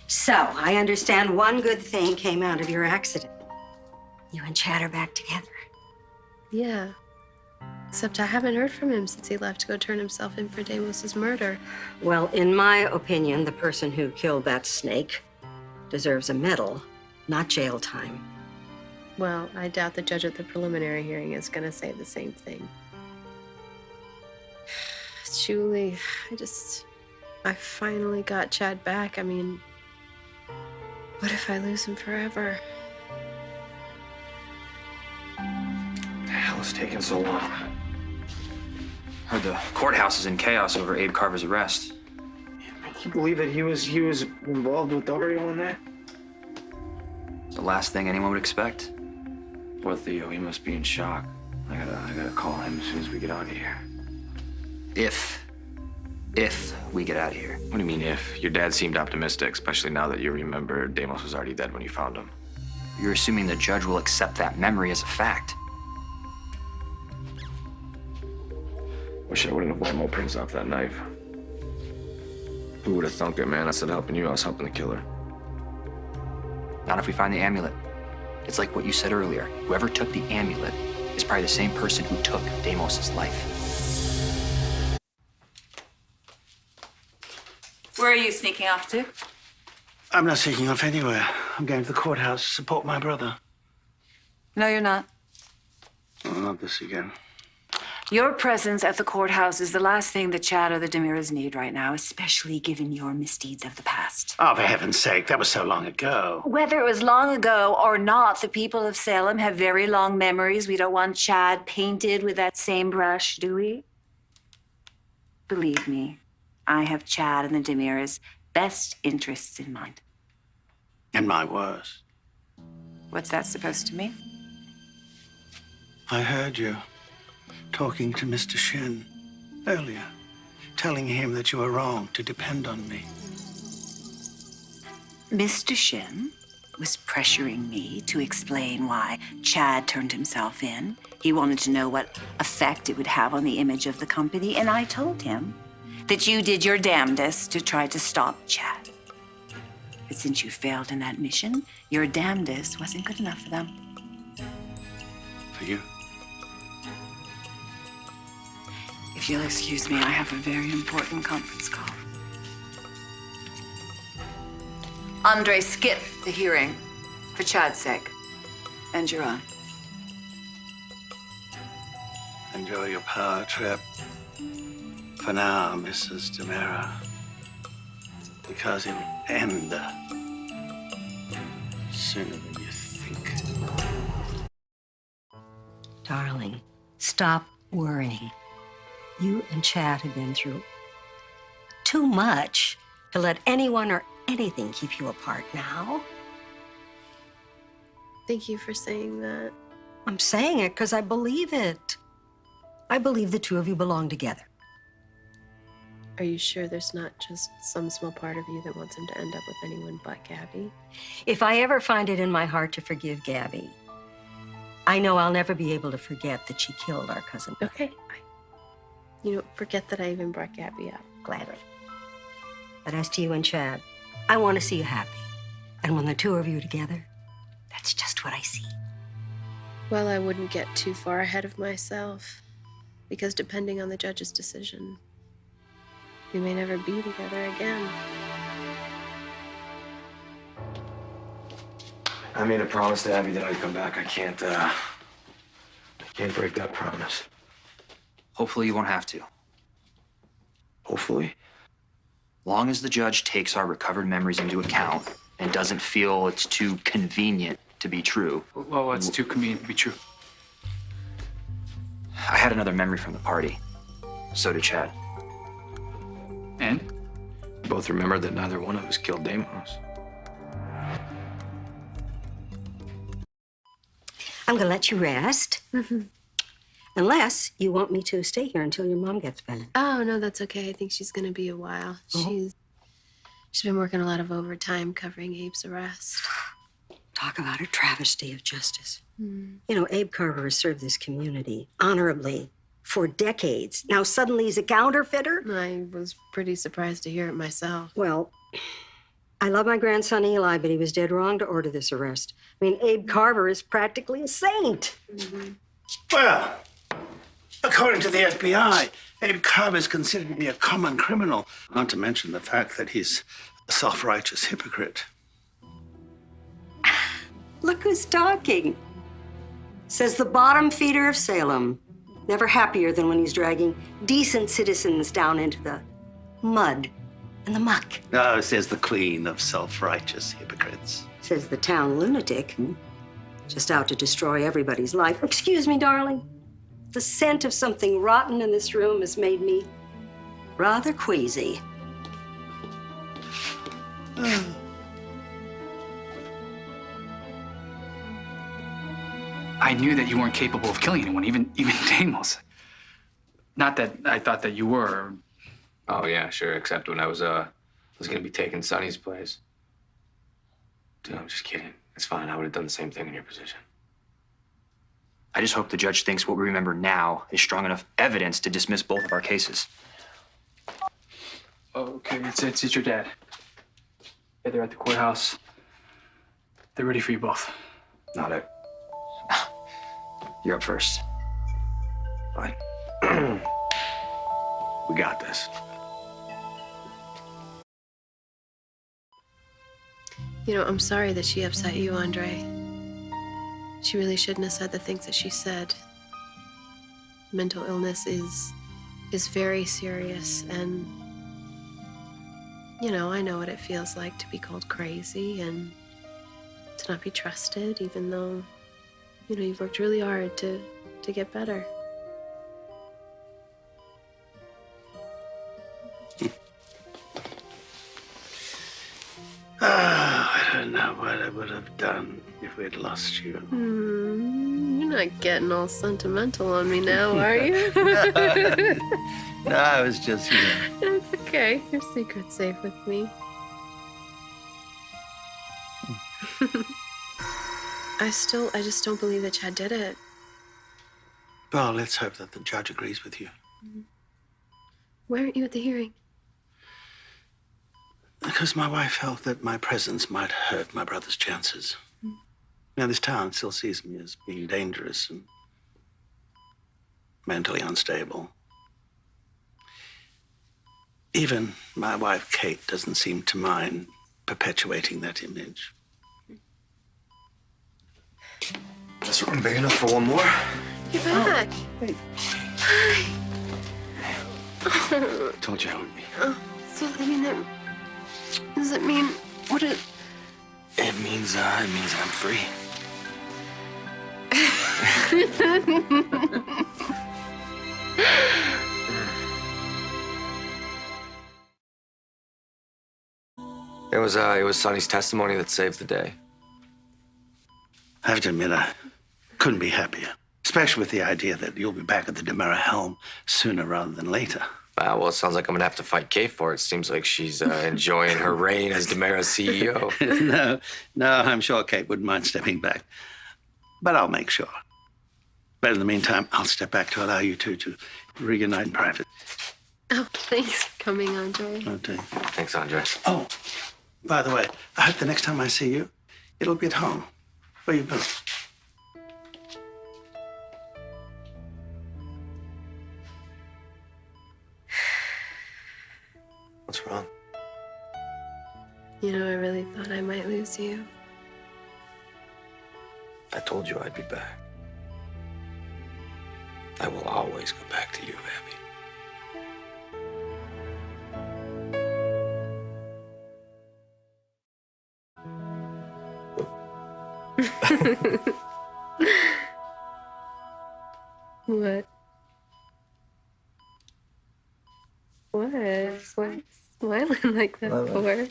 So, I understand one good thing came out of your accident. You and Chad are back together. Yeah. Except I haven't heard from him since he left to go turn himself in for Damos's murder. Well, in my opinion, the person who killed that snake deserves a medal, not jail time. Well, I doubt the judge at the preliminary hearing is going to say the same thing. Julie, I finally got Chad back. I mean, what if I lose him forever? The hell is taking so long? Heard the courthouse is in chaos over Abe Carver's arrest. Can you believe that he was involved with Dario in that? It's the last thing anyone would expect. Poor Theo, he must be in shock. I gotta call him as soon as we get out of here. If we get out of here. What do you mean if? Your dad seemed optimistic, especially now that you remember Deimos was already dead when you found him. You're assuming the judge will accept that memory as a fact. Wish I wouldn't have wiped more prints off that knife. Who would have thunk it, man? I said helping you, I was helping the killer. Not if we find the amulet. It's like what you said earlier. Whoever took the amulet is probably the same person who took Damos's life. Where are you sneaking off to? I'm not sneaking off anywhere. I'm going to the courthouse to support my brother. No, you're not. Oh, not this again. Your presence at the courthouse is the last thing that Chad or the Demiras need right now, especially given your misdeeds of the past. Oh, for heaven's sake, that was so long ago. Whether it was long ago or not, the people of Salem have very long memories. We don't want Chad painted with that same brush, do we? Believe me, I have Chad and the Demiras' best interests in mind. And my worst. What's that supposed to mean? I heard you talking to Mr. Shen earlier, telling him that you were wrong to depend on me. Mr. Shen was pressuring me to explain why Chad turned himself in. He wanted to know what effect it would have on the image of the company, and I told him that you did your damnedest to try to stop Chad. But since you failed in that mission, your damnedest wasn't good enough for them. For you? If you'll excuse me, I have a very important conference call. Andre, skip the hearing for Chad's sake. And you're on. Enjoy your power trip. For now, Mrs. Demera. Because it'll end sooner than you think. Darling, stop worrying. You and Chad have been through too much to let anyone or anything keep you apart now. Thank you for saying that. I'm saying it because I believe it. I believe the two of you belong together. Are you sure there's not just some small part of you that wants him to end up with anyone but Gabby? If I ever find it in my heart to forgive Gabby, I know I'll never be able to forget that she killed our cousin. Okay. Forget that I even brought Gabby up. Gladly. But as to you and Chad, I want to see you happy. And when the two of you are together, that's just what I see. Well, I wouldn't get too far ahead of myself, because depending on the judge's decision, we may never be together again. I made a promise to Abby that I'd come back. I can't break that promise. Hopefully you won't have to. Hopefully. Long as the judge takes our recovered memories into account and doesn't feel it's too convenient to be true. Well, what's too convenient to be true? I had another memory from the party. So did Chad. And? We both remembered that neither one of us killed Deimos. I'm going to let you rest. Unless you want me to stay here until your mom gets back. Oh, no, that's okay. I think she's going to be a while. She's been working a lot of overtime covering Abe's arrest. Talk about a travesty of justice. You know, Abe Carver has served this community honorably for decades. Now suddenly he's a counterfeiter? I was pretty surprised to hear it myself. Well, I love my grandson Eli, but he was dead wrong to order this arrest. I mean, Abe Carver is practically a saint. Well, according to the FBI, Abe Carver is considered to be a common criminal, not to mention the fact that he's a self-righteous hypocrite. Look who's talking. Says the bottom feeder of Salem. Never happier than when he's dragging decent citizens down into the mud and the muck. No, says the queen of self-righteous hypocrites. Says the town lunatic. Just out to destroy everybody's life. Excuse me, darling. The scent of something rotten in this room has made me rather queasy. I knew that you weren't capable of killing anyone, even Deimos. Not that I thought that you were. Oh, yeah, sure, except when I was gonna be taking Sonny's place. Dude, I'm just kidding. It's fine. I would have done the same thing in your position. I just hope the judge thinks what we remember now is strong enough evidence to dismiss both of our cases. Okay, it's your dad. Yeah, they're at the courthouse. They're ready for you both. Not it. You're up first. Fine. We got this. You know, I'm sorry that she upset you, Andre. She really shouldn't have said the things that she said. Mental illness is very serious, and you know, I know what it feels like to be called crazy and to not be trusted, even though, you know, you've worked really hard to get better. I don't know what I would have done if we'd lost you. You're not getting all sentimental on me now, are you? No, I was just, you know. It's okay. Your secret's safe with me. I just don't believe that Chad did it. Well, let's hope that the judge agrees with you. Why aren't you at the hearing? Because my wife felt that my presence might hurt my brother's chances. Now, this town still sees me as being dangerous and mentally unstable. Even my wife, Kate, doesn't seem to mind perpetuating that image. This room big enough for one more? You're back. Hey. I told you I would be. So, I mean, does it mean, what it... It means I'm free. It was Sonny's testimony that saved the day. I have to admit, I couldn't be happier, especially with the idea that you'll be back at the DiMera helm sooner rather than later. Well, it sounds like I'm gonna have to fight Kate for it. Seems like she's enjoying her reign as DiMera's CEO. No, I'm sure Kate wouldn't mind stepping back. But I'll make sure. But in the meantime, I'll step back to allow you two to reunite in private. Oh, thanks for coming, Andre. Okay. Thanks, Andre. Oh, by the way, I hope the next time I see you, it'll be at home, where you've been. What's wrong? You know, I really thought I might lose you. I told you I'd be back. I will always come back to you, Abby. What? What? Why are you smiling like that for?